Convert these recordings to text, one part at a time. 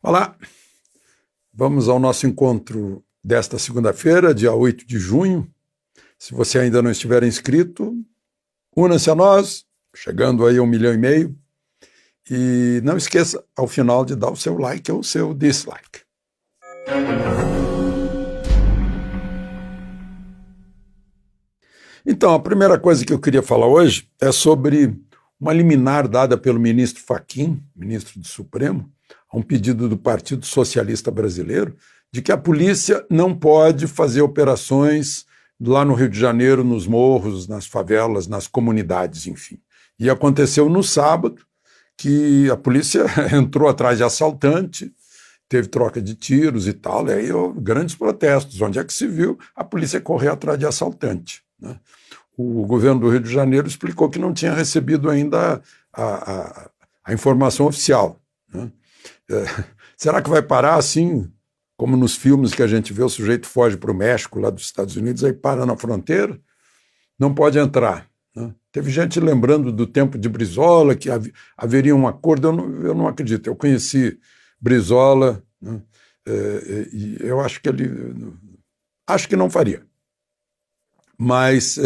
Olá, vamos ao nosso encontro desta segunda-feira, dia 8 de junho. Se você ainda não estiver inscrito, una-se a nós, chegando aí a 1,5 milhão. E não esqueça, ao final, de dar o seu like ou o seu dislike. Então, a primeira coisa que eu queria falar hoje é sobre uma liminar dada pelo ministro Fachin, ministro do Supremo, a um pedido do Partido Socialista Brasileiro, de que a polícia não pode fazer operações lá no Rio de Janeiro, nos morros, nas favelas, nas comunidades, enfim. E aconteceu no sábado que a polícia entrou atrás de assaltante, teve troca de tiros e tal, e aí grandes protestos. Onde é que se viu a polícia correr atrás de assaltante, né? O governo do Rio de Janeiro explicou que não tinha recebido ainda a informação oficial, né? Será que vai parar assim, como nos filmes que a gente vê, o sujeito foge para o México, lá dos Estados Unidos, aí para na fronteira, não pode entrar, né? Teve gente lembrando do tempo de Brizola, que haveria um acordo. Eu não acredito. Eu conheci Brizola, né? E eu acho que ele não faria. Mas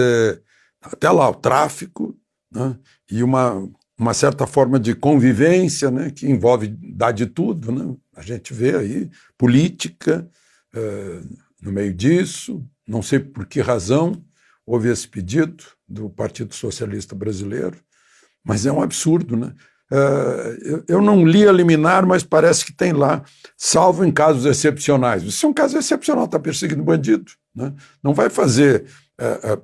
até lá o tráfico, né? E uma certa forma de convivência, né? Que envolve dar de tudo, né? A gente vê aí política no meio disso. Não sei por que razão houve esse pedido do Partido Socialista Brasileiro, mas é um absurdo, né? Eu não li a liminar, mas parece que tem lá, salvo em casos excepcionais. Isso é um caso excepcional, está perseguindo bandido, né? Não vai fazer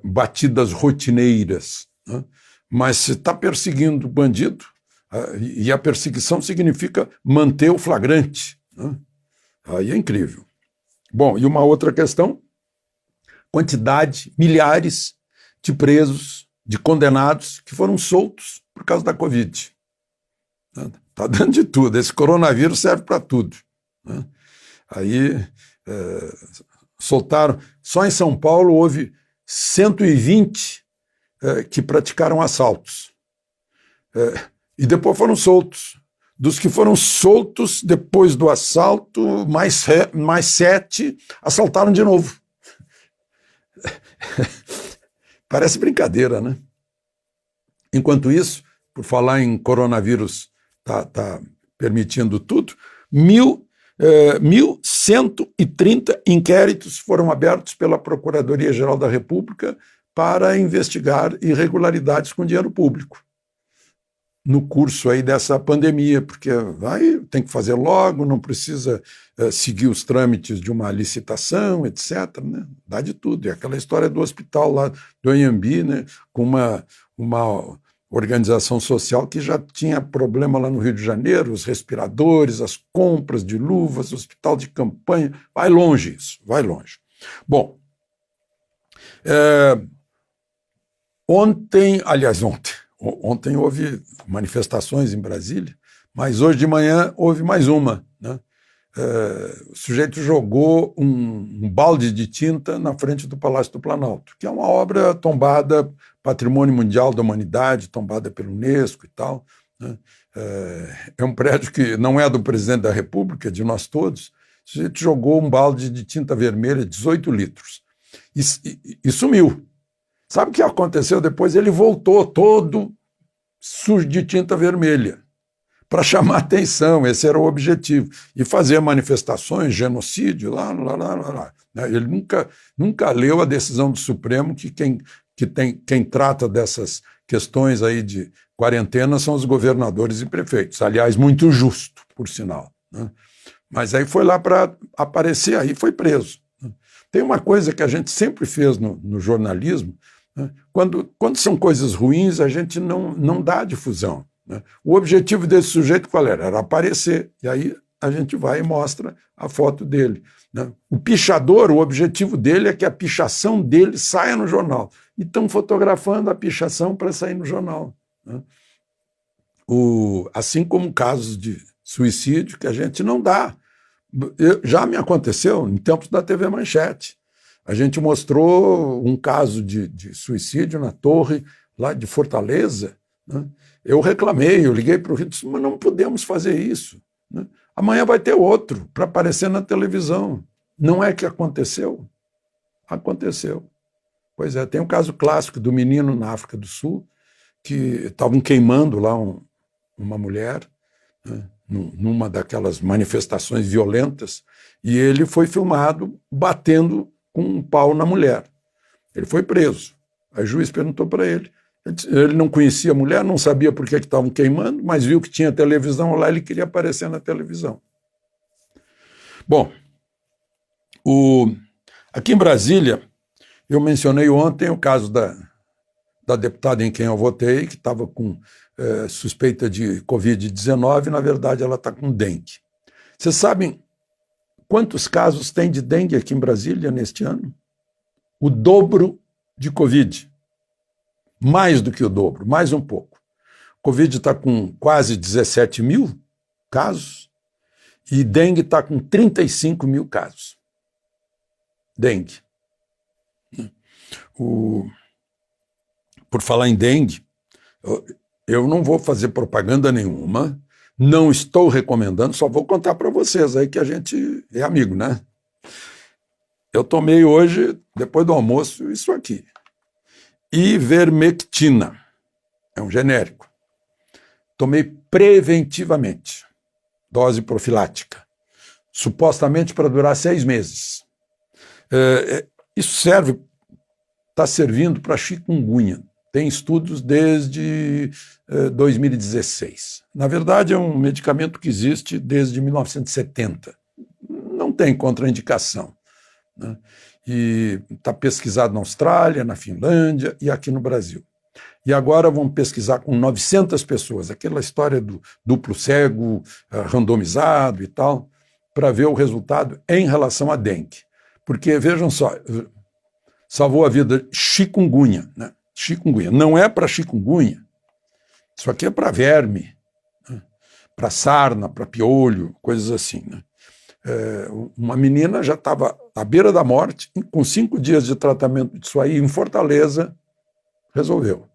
batidas rotineiras, né? Mas se está perseguindo bandido, e a perseguição significa manter o flagrante, né? Aí é incrível. Bom, e uma outra questão, quantidade, milhares de presos, de condenados que foram soltos por causa da Covid. Está dando de tudo, esse coronavírus serve para tudo, né? Aí soltaram, só em São Paulo houve 120 que praticaram assaltos, e depois foram soltos. Dos que foram soltos depois do assalto, mais 7 assaltaram de novo. Parece brincadeira, né? Enquanto isso, por falar em coronavírus, tá permitindo tudo, 1.130 inquéritos foram abertos pela Procuradoria-Geral da República para investigar irregularidades com dinheiro público no curso aí dessa pandemia, porque tem que fazer logo, não precisa seguir os trâmites de uma licitação, etc., né? Dá de tudo. E aquela história do hospital lá do Anhembi, né? Com uma organização social que já tinha problema lá no Rio de Janeiro, os respiradores, as compras de luvas, hospital de campanha. Vai longe isso, vai longe. Bom, ontem houve manifestações em Brasília, mas hoje de manhã houve mais uma, né? O sujeito jogou um balde de tinta na frente do Palácio do Planalto, que é uma obra tombada, Patrimônio Mundial da Humanidade, tombada pela Unesco e tal, né? É um prédio que não é do presidente da República, é de nós todos. O sujeito jogou um balde de tinta vermelha, 18 litros, e sumiu. Sabe o que aconteceu depois? Ele voltou todo sujo de tinta vermelha para chamar atenção, esse era o objetivo, e fazer manifestações, genocídio, lá. Ele nunca leu a decisão do Supremo que quem trata dessas questões aí de quarentena são os governadores e prefeitos, aliás, muito justo, por sinal, né? Mas aí foi lá para aparecer, aí foi preso. Tem uma coisa que a gente sempre fez no jornalismo, né? Quando são coisas ruins, a gente não dá difusão, né? O objetivo desse sujeito qual era? Era aparecer, e aí a gente vai e mostra a foto dele, né? O pichador, o objetivo dele é que a pichação dele saia no jornal, e estão fotografando a pichação para sair no jornal, né? Assim como casos de suicídio que a gente não dá. Já me aconteceu em tempos da TV Manchete. A gente mostrou um caso de suicídio na torre lá de Fortaleza, né? Eu reclamei, eu liguei para o Rio e disse, mas não podemos fazer isso, né? Amanhã vai ter outro para aparecer na televisão. Não é que aconteceu? Aconteceu. Pois é, tem um caso clássico do menino na África do Sul, que estavam queimando lá uma mulher, né, numa daquelas manifestações violentas, e ele foi filmado batendo com um pau na mulher. Ele foi preso. Aí o juiz perguntou para ele. Ele não conhecia a mulher, não sabia por que estavam queimando, mas viu que tinha televisão lá, ele queria aparecer na televisão. Bom, aqui em Brasília, eu mencionei ontem o caso da deputada em quem eu votei, que estava com suspeita de Covid-19, na verdade ela está com dengue. Vocês sabem quantos casos tem de dengue aqui em Brasília neste ano? O dobro de Covid. Mais do que o dobro, mais um pouco. Covid está com quase 17 mil casos e dengue está com 35 mil casos. Dengue. Por falar em dengue, eu não vou fazer propaganda nenhuma, não estou recomendando, só vou contar para vocês aí que a gente é amigo, né? Eu tomei hoje, depois do almoço, isso aqui. Ivermectina. É um genérico. Tomei preventivamente. Dose profilática. Supostamente para durar 6 meses. Isso está servindo para chikungunya. Tem estudos desde 2016. Na verdade, é um medicamento que existe desde 1970. Não tem contraindicação, né? E está pesquisado na Austrália, na Finlândia e aqui no Brasil. E agora vão pesquisar com 900 pessoas, aquela história do duplo cego, randomizado e tal, para ver o resultado em relação à dengue. Porque, vejam só, salvou a vida chikungunya, né? Chikungunya. Não é para chikungunya, isso aqui é para verme, né? Para sarna, para piolho, coisas assim, né? Uma menina já estava à beira da morte, com 5 dias de tratamento disso aí, em Fortaleza, resolveu.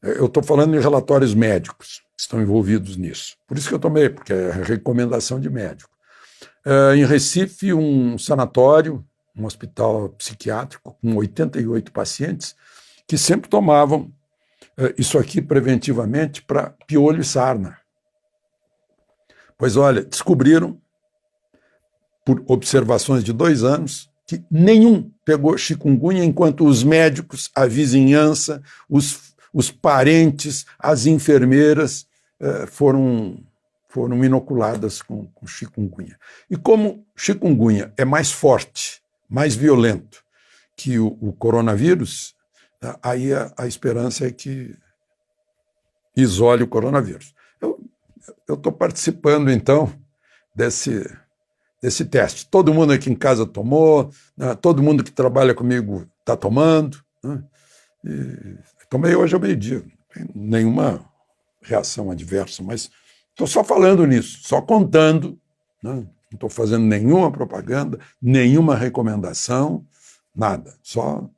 Eu estou falando em relatórios médicos que estão envolvidos nisso. Por isso que eu tomei, porque é recomendação de médico. Em Recife, um sanatório, um hospital psiquiátrico, com 88 pacientes, que sempre tomavam isso aqui preventivamente para piolho e sarna. Pois olha, descobriram, por observações de 2 anos, que nenhum pegou chikungunya, enquanto os médicos, a vizinhança, os parentes, as enfermeiras foram inoculadas com chikungunya. E como chikungunya é mais forte, mais violento que o coronavírus, aí a esperança é que isole o coronavírus. Eu estou participando, então, desse teste. Todo mundo aqui em casa tomou, né? Todo mundo que trabalha comigo está tomando, né? Tomei hoje ao meio-dia, não tem nenhuma reação adversa, mas estou só falando nisso, só contando, né? Não estou fazendo nenhuma propaganda, nenhuma recomendação, nada, só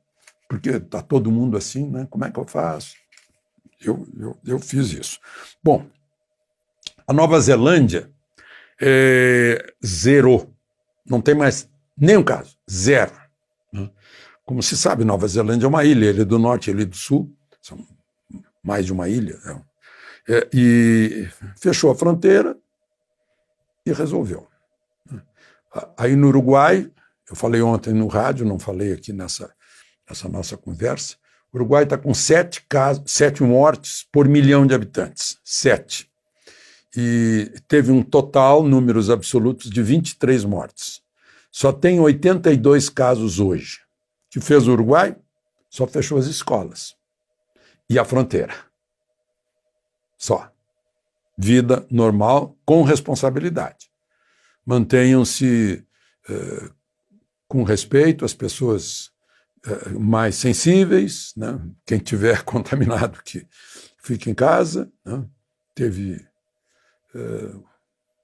porque está todo mundo assim, né? Como é que eu faço? Eu fiz isso. Bom, a Nova Zelândia zerou, não tem mais nenhum caso, zero, né? Como se sabe, Nova Zelândia é uma ilha do norte e ilha do sul, são mais de uma ilha, e fechou a fronteira e resolveu. Aí no Uruguai, eu falei ontem no rádio, não falei aqui nessa nossa conversa, o Uruguai está com 7 mortes por 1 milhão de habitantes, 7. E teve um total, números absolutos, de 23 mortes. Só tem 82 casos hoje. O que fez o Uruguai? Só fechou as escolas e a fronteira. Só. Vida normal, com responsabilidade. Mantenham-se com respeito às pessoas mais sensíveis, né? Quem tiver contaminado que fique em casa, né? Teve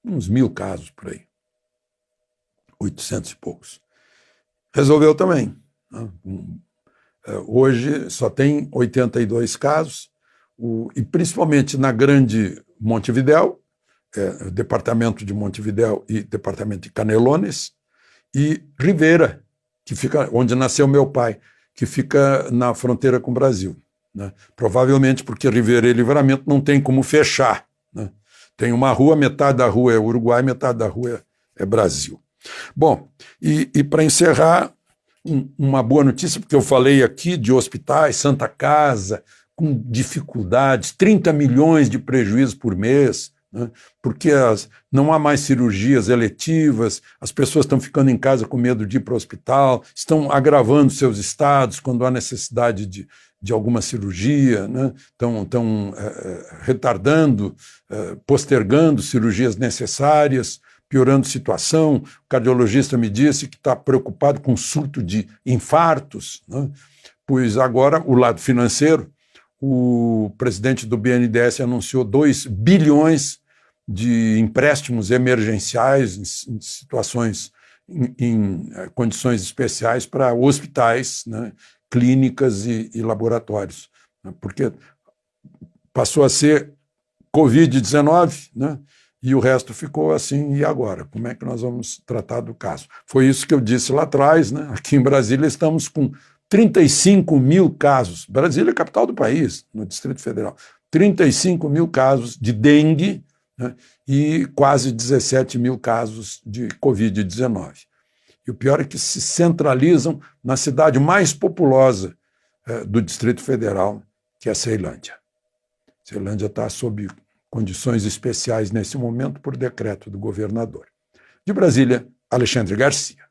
uns 1.000 casos por aí, 800 e poucos. Resolveu também, né? Hoje só tem 82 casos, e principalmente na grande Montevidéu, departamento de Montevidéu e departamento de Canelones, e Rivera, que fica onde nasceu meu pai, que fica na fronteira com o Brasil, né? Provavelmente porque Rivera e Livramento não tem como fechar, né? Tem uma rua, metade da rua é Uruguai, metade da rua é Brasil. Bom, e para encerrar, uma boa notícia, porque eu falei aqui de hospitais, Santa Casa, com dificuldades, 30 milhões de prejuízo por mês, né? Porque não há mais cirurgias eletivas, as pessoas estão ficando em casa com medo de ir para o hospital, estão agravando seus estados quando há necessidade de alguma cirurgia, né? Estão retardando, postergando cirurgias necessárias, piorando a situação. O cardiologista me disse que está preocupado com surto de infartos, né? Pois agora o lado financeiro, o presidente do BNDES anunciou 2 bilhões de empréstimos emergenciais em situações, em condições especiais para hospitais, né, clínicas e laboratórios, né, porque passou a ser Covid-19, né, e o resto ficou assim, e agora? Como é que nós vamos tratar do caso? Foi isso que eu disse lá atrás, né? Aqui em Brasília estamos com 35 mil casos. Brasília é a capital do país, no Distrito Federal. 35 mil casos de dengue, né, e quase 17 mil casos de Covid-19. E o pior é que se centralizam na cidade mais populosa do Distrito Federal, que é a Ceilândia. Ceilândia está sob condições especiais nesse momento por decreto do governador. De Brasília, Alexandre Garcia.